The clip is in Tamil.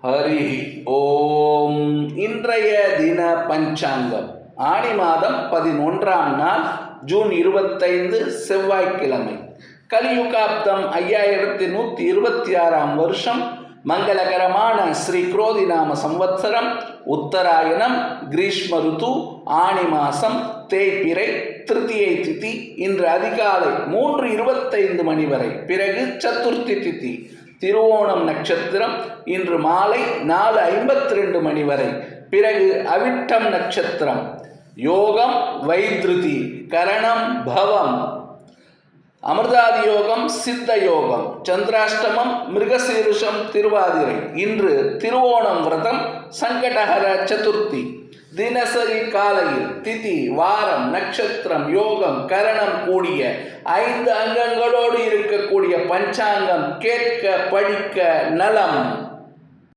ஹரி ஓம். இன்றைய தின பஞ்சாங்கம் ஆனி மாதம் 11ஆம் நாள் ஜூன் 25 செவ்வாய்க்கிழமை. கலியுகாப்தம் 5126ஆம் வருஷம். மங்களகரமான ஸ்ரீ குரோதி நாம சம்வத்சரம், உத்தராயணம், கிரீஷ்ம ருத்து, ஆனி மாசம், தேய்பிறை, திருத்தியை திதி. இன்று அதிகாலை 3:25 மணி வரை. பிறகு சதுர்த்தி திதி, திருவோணம் நட்சத்திரம். இன்று மாலை 4:52 மணி வரை. பிறகு அவிட்டம் நட்சத்திரம். யோகம் வைத்ருதி, கரணம் பவம், அமிர்தாதி யோகம், சித்த யோகம். சந்திராஷ்டமம் மிருகசீருஷம், திருவாதிரை. இன்று திருவோணம் விரதம், சங்கடஹர சதுர்த்தி. தினசரி காலையில் திதி, வாரம், நட்சத்திரம், யோகம், கரணம் கூடிய 5 அங்கங்களோடு இருக்கக்கூடிய பஞ்சாங்கம் கேட்க படிக்க நலம்.